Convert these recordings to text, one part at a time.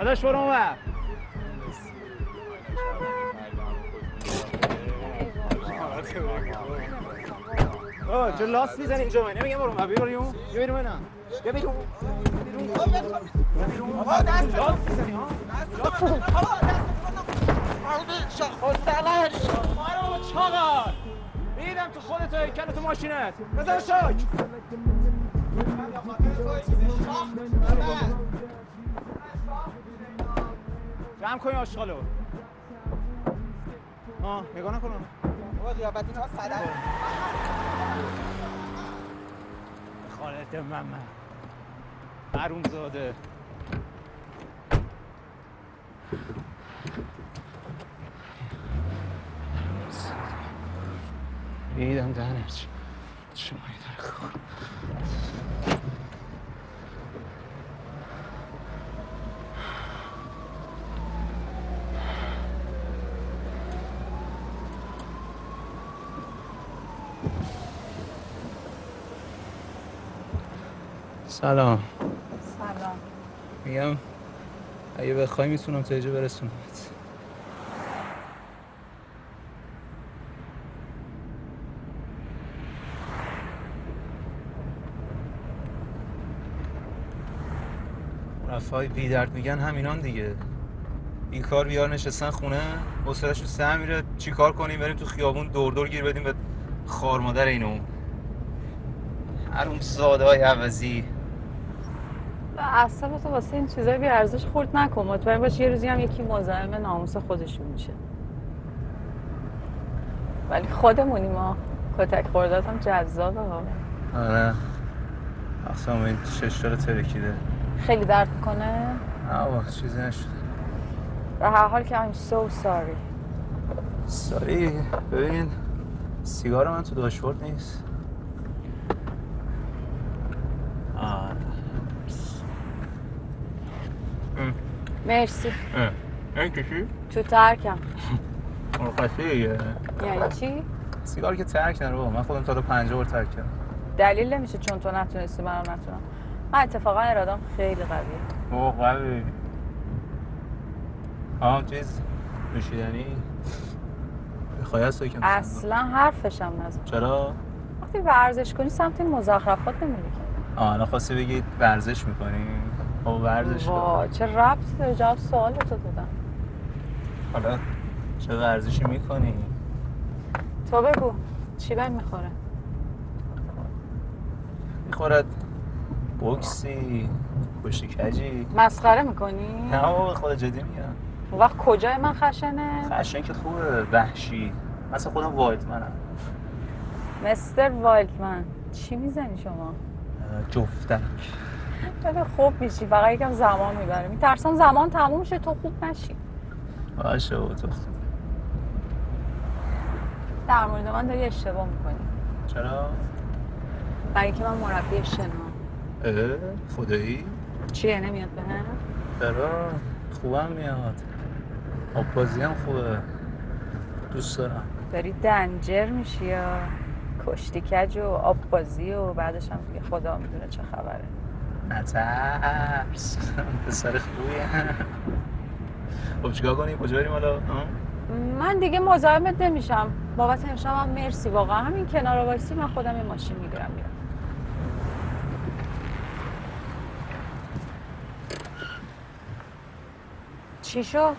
داداش برو اونور. چه لاست میزنی اینجا؟ نمیگم برو اونور، برو اون. بیا بیرون اینا. بیا بیرون. بابا دست لاست میزنی ها؟ بابا چاقال. میدم تو خودت و هیکل تو ماشینت. بزن شاک. جمع کنی آشغالو. نگاه نکنم. بابا قیافت اینا صدر. خالت محمد. حرومزاده. ایدم دهنش. شما ایدم خور. سلام. سلام. میگم اگه بخوای میتونم تا اینجا برسونمت. رفای بی درد میگن همینان دیگه. بیکار بیار نشستن خونه، حوصله‌شون سر میره. چیکار کنیم؟ بریم تو خیابون دور دور گیر بدیم به خار مادر اینو. حرومزاده‌های عوضی. اعصابتو واسه این چیزای بی ارزش خورد نکن. مطمئن باش یه روزی هم یکی مزاحم ناموس خودشون میشه. ولی خودمونیم ما. کتک خوردات هم جذابه ها. آره. اصلا این ششتا رو ترکیده. خیلی درد میکنه؟ نه چیزی نشده. به هر حال که I'm so sorry. ساری ببین سیگار من تو داشبورد نیست. مرسی. این کشی؟ تو ترکم. مرخصی دیگه. یعنی چی؟ سیگار که ترک نره بابا. من خودم تا 50 بار ترک کردم. دلیل نمیشه چون تو نتونستی منم نتونم. من اتفاقا ارادم خیلی قویه. اوه قوی. چیز نوشیدنی بخوای از تو کم اصلا حرفشم نزن. چرا؟ وقتی ورزش کنی سمت این مزخرفات نمیری که. الان خواستی بگی ورزش میکنی؟ خب ورزش وای چه ربطی داره؟ جواب سوالتو دادم. حالا چه ورزشی میکنی؟ تو بگو چی بهم میخوره؟ میخورد بوکسی، کشتی کجی. مسخره میکنی؟ نه بابا خدا جدی میگم. اون وقت کجای من خشنه؟ خشن که خوبه، وحشی. مثلا خودم وایلدمنم. مستر وایلدمن چی میزنی شما؟ جفتک. بله خوب میشی، فقط یکم زمان میبره. میترسم زمان تموم شه تو خوب نشی. باشه بابا تو در مورد من داری اشتباه میکنی. چرا؟ برای که من مربی شنا. خدایی؟ چیه نمیاد بهم؟ چرا؟ خوبم میاد. آب‌بازی هم خوبه. دوست دارم. داری دنجر میشی یا کشتی کج و آب بازی و بعدش هم دیگه خدا میدونه چه خبره. نترس. پسر خوبیه. خب چیکار کنیم؟ کجا بریم حالا؟ من دیگه مزاحمت نمیشم. بابت امشبم مرسی واقعا. همین کنار وایسی من خودم یه ماشین میگیرم میرم. چی شد؟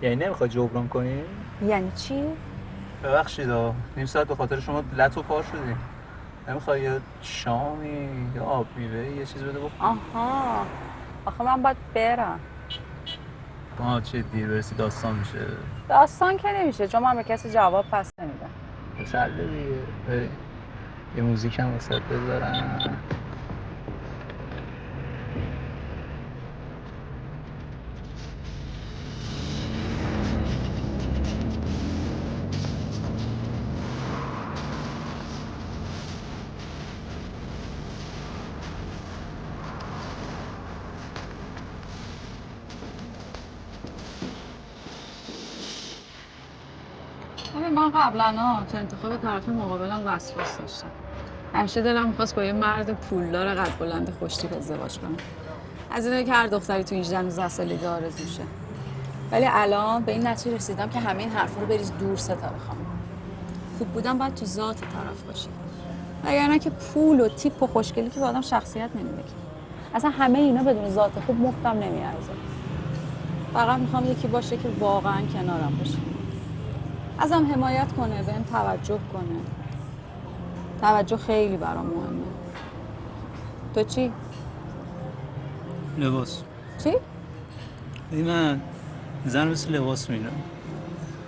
یعنی نمیخوای جبران کنی؟ یعنی چی؟ ببخشید نیم ساعت به خاطر شما لت و پار شدیم. نمیخوای یه شامی یا آب میوه یه چیز بده بخوریم؟ آها آخه من باید برم. چه دیر برسی داستان میشه. داستان که نمیشه چون من به کسی جواب پس نمیدم. مسئله دیگه. یه موزیک هم واسه بذارم. من قبلا تو انتخاب طرف مقابلم وسواس داشتم. همیشه دلم می‌خواست با یه مرد پولدار قد بلند خوش‌تیپ ازدواج کنم. از اینه که هر دختری تو 18 سالگی آرزوشه. ولی الان به این نتیجه رسیدم که همه این حرفا رو بریز دور ستاره خانم. خوب بودن باید تو ذات طرف باشه. وگرنه که پول و تیپ و خوشگلی که به آدم شخصیت نمیده. اصلا همه اینا بدون ذات خوب مفتم نمیارزه. فقط میخوام یکی باشه که واقعا کنارم باشه. ازم حمایت کنه، بهم توجه کنه. توجه خیلی برام مهمه. تو چی؟ لباس. چی؟ من زن مثل لباس میرم.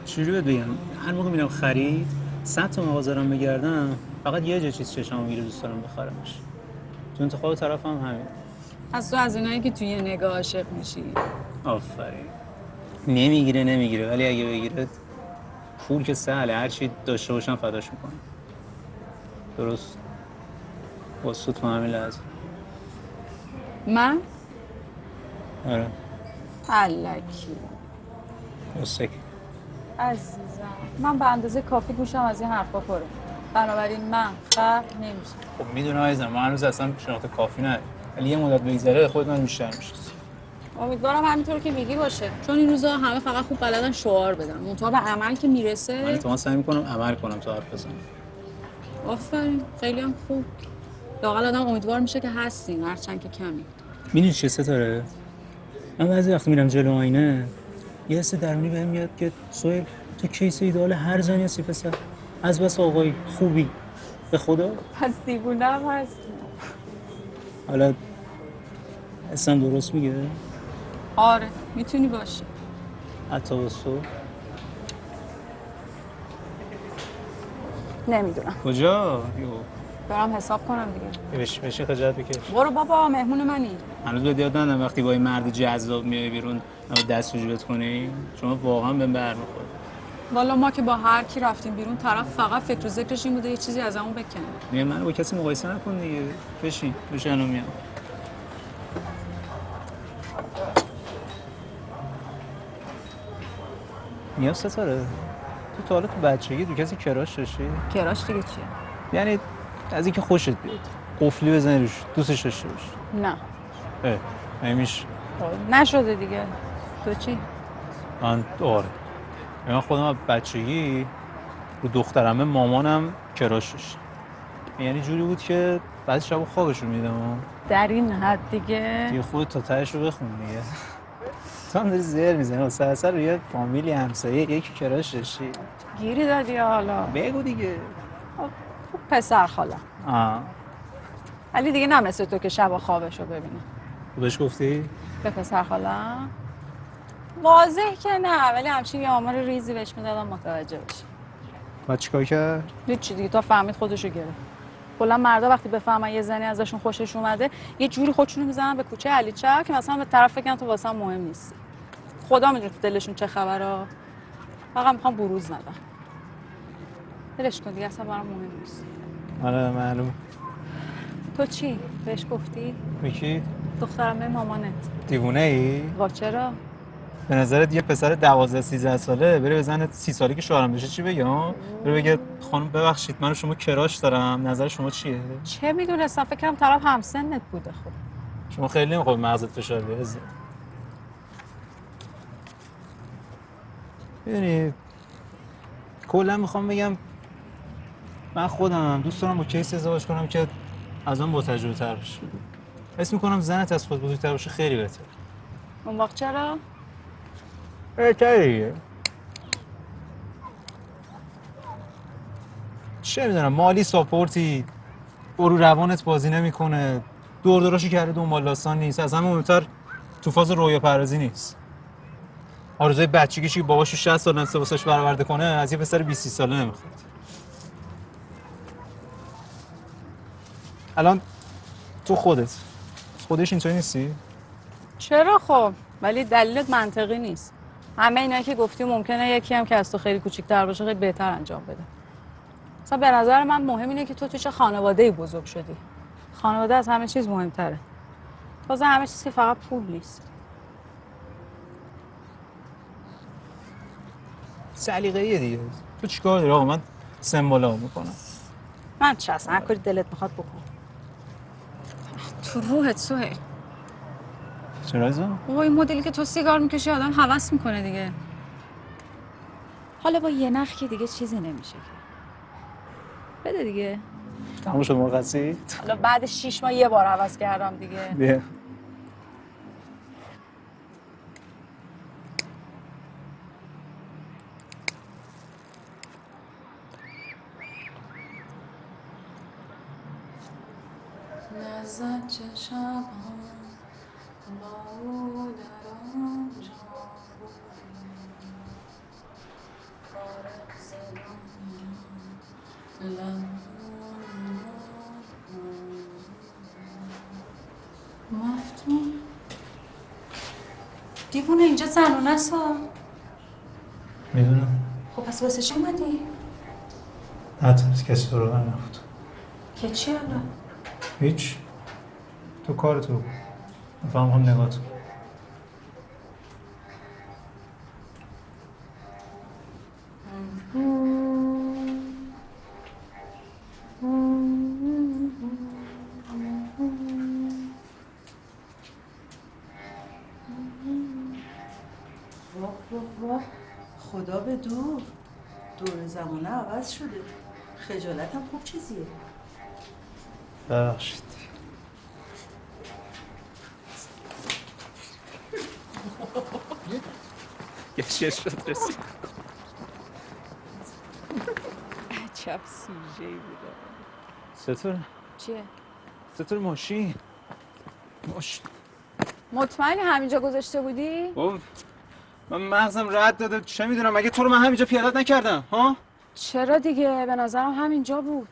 چجوری بهت بگم؟ هر موقع میرم خرید 100 تا مغازه رو بگردم فقط یه چیز چشمم میگیره دوست دارم بخرمش. تو انتخاب طرفم همین. از تو از اینایی که توی یه نگاه عاشق میشی. آفرین. نمیگیره ولی اگه بگیره پول که سهله، هر چی داشته باشم فداش میکنم. درست واسه تو همین لحظه. من؟ آره. الکی. مستقیم. عزیزم من به اندازه کافی گوشم از این حرفا پره. بنابراین من خر نمیشم. خب میدونم عزیزم، ما هنوز اصلا شناخت کافی نداریم. ولی یه مدت بگذره خودت من بیشتر میشناسی. امیدوارم همینطور که میگی باشه. چون این روزا همه فقط خوب بلدن شعار بدن. منتها به عمل که میرسه. من تو سعی میکنم عمل کنم تا حرف بزنم. آفرین، خیلی هم خوب. لااقل آدم امیدوار میشه که هستین، هرچند که کمی. میدونی چه ستاره؟ من بعضی وقت میرم جلو آینه یه حس درونی بهم میاد که سهیل تو کیس ایدئال هر زنی هستی پسر. از بس آقای خوبی به خدا. پس دیوونه هم هستی. حالا اسم درست میگه؟ آره میتونی باشی. حتی واسه نمیدونم. کجا؟ برام حساب کنم دیگه. بشی خجالت بکش. برو بابا، مهمون منی. هنوز بهت یاد ندادم وقتی با این مرد جذاب میای بیرون دست و جورت کنی. شما واقعا بهم برمیخوره. والا ما که با هر کی رفتیم بیرون طرف فقط فکر و ذکرش این بوده یه چیزی از همون بکنه. میگم منو با کسی مقایسه نکن دیگه. بشین الان میام. میام ستاره. تو تا حالا تو بچگی تو کسی کراش داشتی؟ کراش دیگه چیه؟ یعنی از اینکه خوشت بیاد قفلی بزنی روش دوستش داشته باشی. نه. نمیشه. نشده دیگه. تو چی؟ من آره. من خودم از بچگی رو دخترمه مامانم کراش داشت. یعنی جوری بود که بعضی شبا خوابشون میدم. در این حد دیگه خودت تا تهش رو بخون دیگه. تو هم داری زیر میزنی واسه اصلا روی فامیلی همسایه یکی کراش داشتی. گیری دادی حالا. بگو دیگه. خوب پسر خاله. ولی دیگه نه مثل تو که شبا خوابشو ببینه. تو بهش گفتی؟ به پسر خاله؟ واضح که نه، ولی همچین یه آمار ریزی بهش میدادم متوجه بشه. بعد چیکار کرد؟ هیچی دیگه، تا فهمید خودشو گرفت. کلا مردا وقتی بفهمن یه زنی ازشون خوشش اومده یه جوری خودشونو میزنن به کوچه علیچه که مثلا به طرف بگن تو واسه مهم نیستی. خدا میدونه تو دلشون چه خبره. فقط میخوام بروز ندم. دلش کن دیگه، اصلا برام مهم نیست. آره معلومه. تو چی؟ بهش گفتی؟ میکی؟ دخترمه مامانت. دیوونه ای؟ وا چرا؟ به نظرت یه پسر 12-13 ساله بره بزنه 30 سالی که شوهرم بشه چی بگم؟ بره بگه خانم ببخشید من و شما کراش دارم، نظر شما چیه؟ چه میدونستم، فکرم طرف همسنت بوده. خب شما خیلی نمیخواد مغزت فشار بیاره. میدونی کلا میخوام بگم من خودم دوست دارم با کیس ازدواج کنم که از اون با تجربه تر بشه. حس میکنم زنت از خود بزرگتر باشه خیلی بهتره. اون وقت چرا؟ بهتره. چه میدونم مالی ساپورتی برو روانت بازی نمیکنه، دور دوراشو کرده دنبال داستان نیست، از همه مهمتر تو فاز رویا پردازی نیست. آرزوی بچگیش که باباشو 60 سال نسه واسش برآورده کنه از یه پسر 20 ساله نمیخواد. الان تو خودش اینطوری نیستی؟ چرا خب؟ ولی دلیلت منطقی نیست. همه اینایی که گفتی ممکنه یکی هم که از تو خیلی کوچیک‌تر باشه خیلی بهتر انجام بده. مثلا به نظر من مهم اینه که تو چه خانواده‌ای بزرگ شدی. خانواده از همه چیز مهمتره. تازه همه چیز که فقط پول نیست. سلیقه‌ایه دیگه. تو چیکار داری آقا؟ من سمبولا میکنم. من چه اصلا هر کاری دلت میخواد بکن. تو روحت سهیل. چرا ازم؟ بابا این مدلی که تو سیگار میکشی آدم هوس میکنه دیگه. حالا با یه نخ که دیگه چیزی نمیشه که. بده دیگه. تموم شد مرخصی؟ حالا بعد 6 ماه یه بار هوس کردم دیگه. بیا. نزد چشم با او در آنجا بودیم فارغ ز دنیا مفتون دیوونه اینجا زنونه است ها. میدونم. خب پس واسه چی اومدی؟ نتونست کسی تو رو بر نبود. که چی حالا؟ هیچ. تو کار تو بفهم هم نگاه تو. واه واه واه، خدا به دور زمانه عوض شده. خجالت هم خوب چیزیه. ببخشید. یه شش شد رسید. عجب سوژه‌ای بوده. چطور؟ چیه؟ چطور ماشین؟ مطمئنی همینجا گذاشته بودی؟ بابا من مغزم رد داده، چه میدونم مگه تو رو من همینجا پیادت نکردم ها؟ چرا دیگه؟ به نظرم همینجا بود.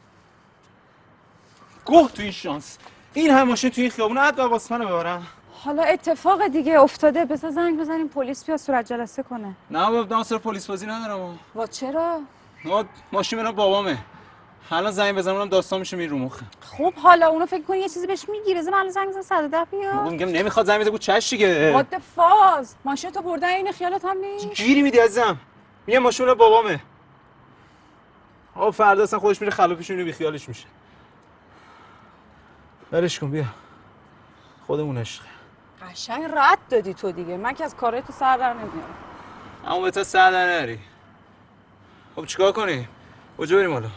گوه تو این شانس. این هم ماشین تو این خیابون عد و واسه منو ببرم. حالا اتفاق دیگه افتاده، بذار زنگ بزنیم پلیس بیاد صورت جلسه کنه. نه بابا ناصر پلیس بازی ندارم. وا چرا؟ ماشین من بابامه. الان زنگ بزنم داستان میشه میره رو مخه. خب حالا اونو فکر کنی یه چیزی بهش میگی، بذار من الان زنگ بزنم 110 بابا بیاد. میگم نمیخواد زنگ بزنه، چش دیگه. وات فاز ماشین تو بردن این خیالت هم نیست. گیری میدی عزیزم. میگم ماشین من بابامه. آقا فردا اصلا خودش میره خلوپش میره بی خیالش میشه. برش کن بیا. خودمون عشق. قشنگ رد دادی تو دیگه، من که از کارهای تو سر در نمیارم. اما به تا سر در نری. خب چیکار کنیم؟ کجا بریم حالا؟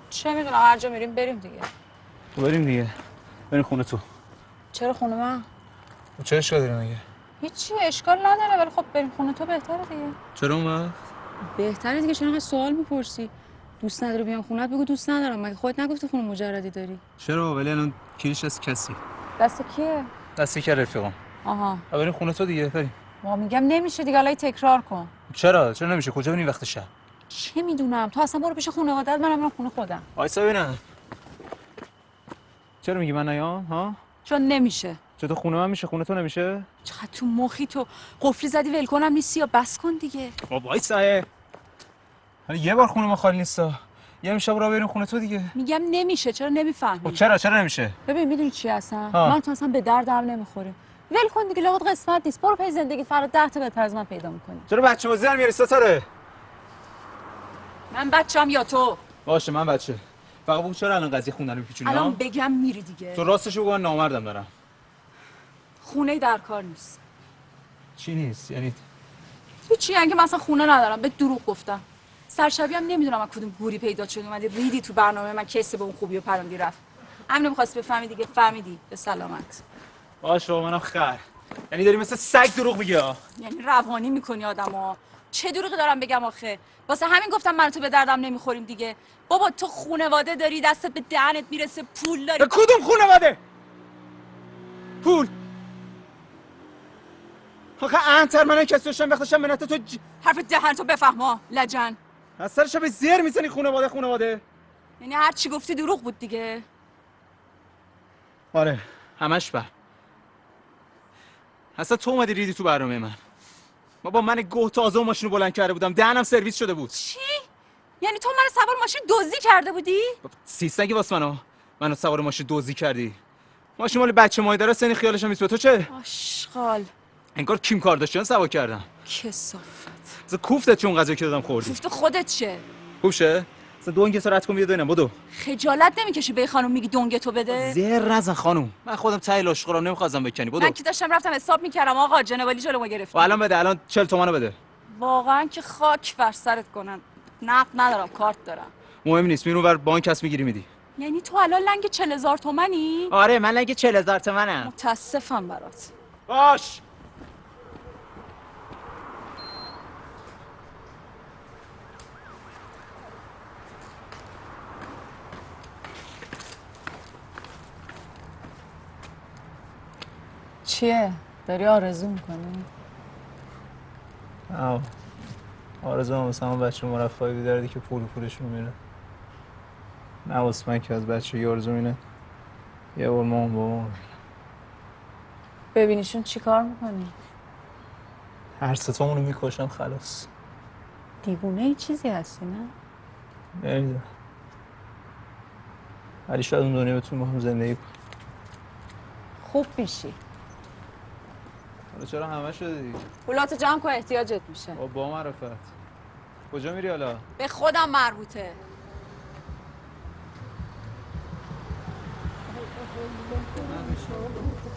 چه میدونم، هر جا میریم بریم دیگه. خب بریم دیگه. بریم خونه تو. چرا خونه من؟ خب چه اشکال داره مگه؟ هیچی اشکال نداره، ولی خب بریم خونه تو بهتره دیگه. چرا اومد؟ بهتره دیگه، چرا انقدر سوال میپرسی؟ دوست نداری بیام خونت بگو دوست ندارم، مگه خودت نگفتی خونه مجردی داری؟ چرا؟ ولی الان کلیش از کسی. دست کیه؟ دستی که رفیقم. آها. بریم خونه تو دیگه بریم. ما میگم نمیشه دیگه، حالا تکرار کن. چرا نمیشه؟ کجا بریم وقت شب؟ چه میدونم، تو اصلا برو پیش خانواده‌ات، منم برم خونه خودم. وایسا ببینم. چرا میگی من نیام ها؟ چون نمیشه. چطور خونه من میشه خونه تو نمیشه؟ چقدر تو مخی تو، قفلی زدی ول کنم نیستی یا بس کن دیگه. بابا وایسا. حالا یه بار خونه ما خالی نیستا. یه امشب را بریم خونه تو دیگه. میگم نمیشه، چرا نمیفهمی؟ خب چرا نمیشه؟ ببین میدونی چی هستن؟ ها. من تو اصلا به دردم نمیخوره. ول کن دیگه، لغت قسمت نیست. برو پی زندگی، فردا 10 تا بهتر از من پیدا میکنی. چرا بچه بازی در میاری ستاره؟ من بچه‌م یا تو؟ باشه من بچه. فقط بگو چرا الان قضیه خونه رو میپیچونی؟ الان بگم میری دیگه. تو راستش بگو من نامردم دارم. خونه در کار نیست. چی نیست؟ یعنی هیچی، یعنی که من اصلا خونه ندارم، به دروغ گفتم. سرشبی هم نمیدونم از کدوم گوری پیدا شدی اومدی ریدی تو برنامه من، کیسه به اون خوبی و پرندی رفت. همین می‌خواستی بفهمی دیگه، فهمیدی. به سلامت. باشه منم خر. یعنی داری مثل سگ دروغ میگی ها؟ یعنی روانی میکنی آدمو. چه دروغی دارم بگم آخه؟ واسه همین گفتم من و تو به دردم نمیخوریم دیگه. بابا تو خونواده داری، دستت به دهنت میرسه، پول داری. به کدوم خانواده؟ پول. آخه انتر من کسی داشتم وقتشم منت تو حرف دهنتو بفهما لجن. از سرش به زیر میزنی خانواده. یعنی هر چی گفتی دروغ بود دیگه. آره همش بر. اصلا تو اومدی ریدی تو برنامه من. بابا من گوه تازه ماشین رو بلند کرده بودم، دهنم سرویس شده بود. چی؟ یعنی تو من سوار ماشین دزدی کرده بودی؟ سیستگی واسه منو سوار ماشین دزدی کردی. ماشین مال بچه مایدره، سنی خیالش هم نیست. به تو چه؟ آشغال. انگار کیم کارداشیان سوار کردم. کثافت. از کوفتت چون غذا که دادم خوردی. کوفت خودت چه؟ خوب شه؟ اصلا دونگ سرعت کن بیا ببینم بدو. خجالت نمیکشی به خانم میگی دونگتو بده؟ زیر نزن خانم. من خودم ته لاشخورم نمیخواستم بکنی. بدو. من که داشتم رفتم حساب میکردم آقا جنوالی جلو ما گرفتی. و الان بده، الان 40 تومانو بده. واقعا که خاک بر سرت کنن. نقد ندارم، کارت دارم. مهم نیست، میرون ور بانک هست میگیری میدی. یعنی تو الان لنگ 40,000 تومنی؟ آره من لنگ 40,000 تومنم. متاسفم برات. باش. چیه؟ داری آرزو میکنی؟ آرزو هم واسه همون بچه مرفعی بیدردی که پولشون میره. نه واسه من که از بچه آرزو اینه یه بار مامان بابام ببینیشون چی کار میکنی؟ هر ستامونو میکشن خلاص. دیوونه ای چیزی هستی نه؟ نمیدونم، ولی شاید اون دنیا بتونیم با هم زندگی کنیم. خوب میشی. حالا چرا همه شده دیگه؟ پولاتو جمع کن احتیاجت میشه. با معرفت. کجا میری حالا؟ به خودم مربوطه.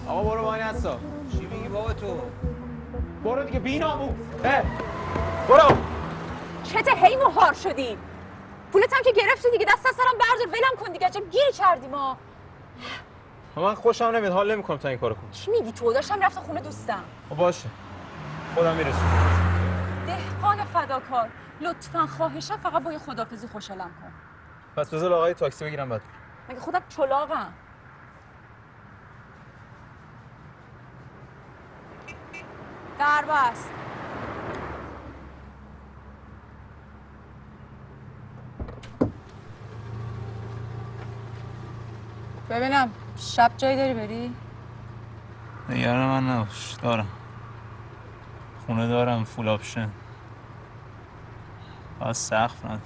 آقا برو با این هستا. چی میگی بابا تو؟ برو دیگه بی‌ناموس. برو. چته هی مهار شدی؟ پولت هم که گرفتی دیگه، دست از سرم بردار ولم کن دیگه، عجب گیری کردی ما. من خوشم نمیاد، حال نمیکنم تا این کارو کنم. چی میگی تو؟ داشتم رفتم خونه دوستم. باشه خودم میرسونم. دهقان فداکار، لطفاً خواهشم فقط با یه خدافظی خوشحالم کن. پس بذار آقای تاکسی بگیرم بعد. مگه خودم چلاقم؟ در بست. ببینم شب جایی داری بری؟ نگران من نباش، دارم خونه دارم، فول آپشن، فقط سقف ندارم.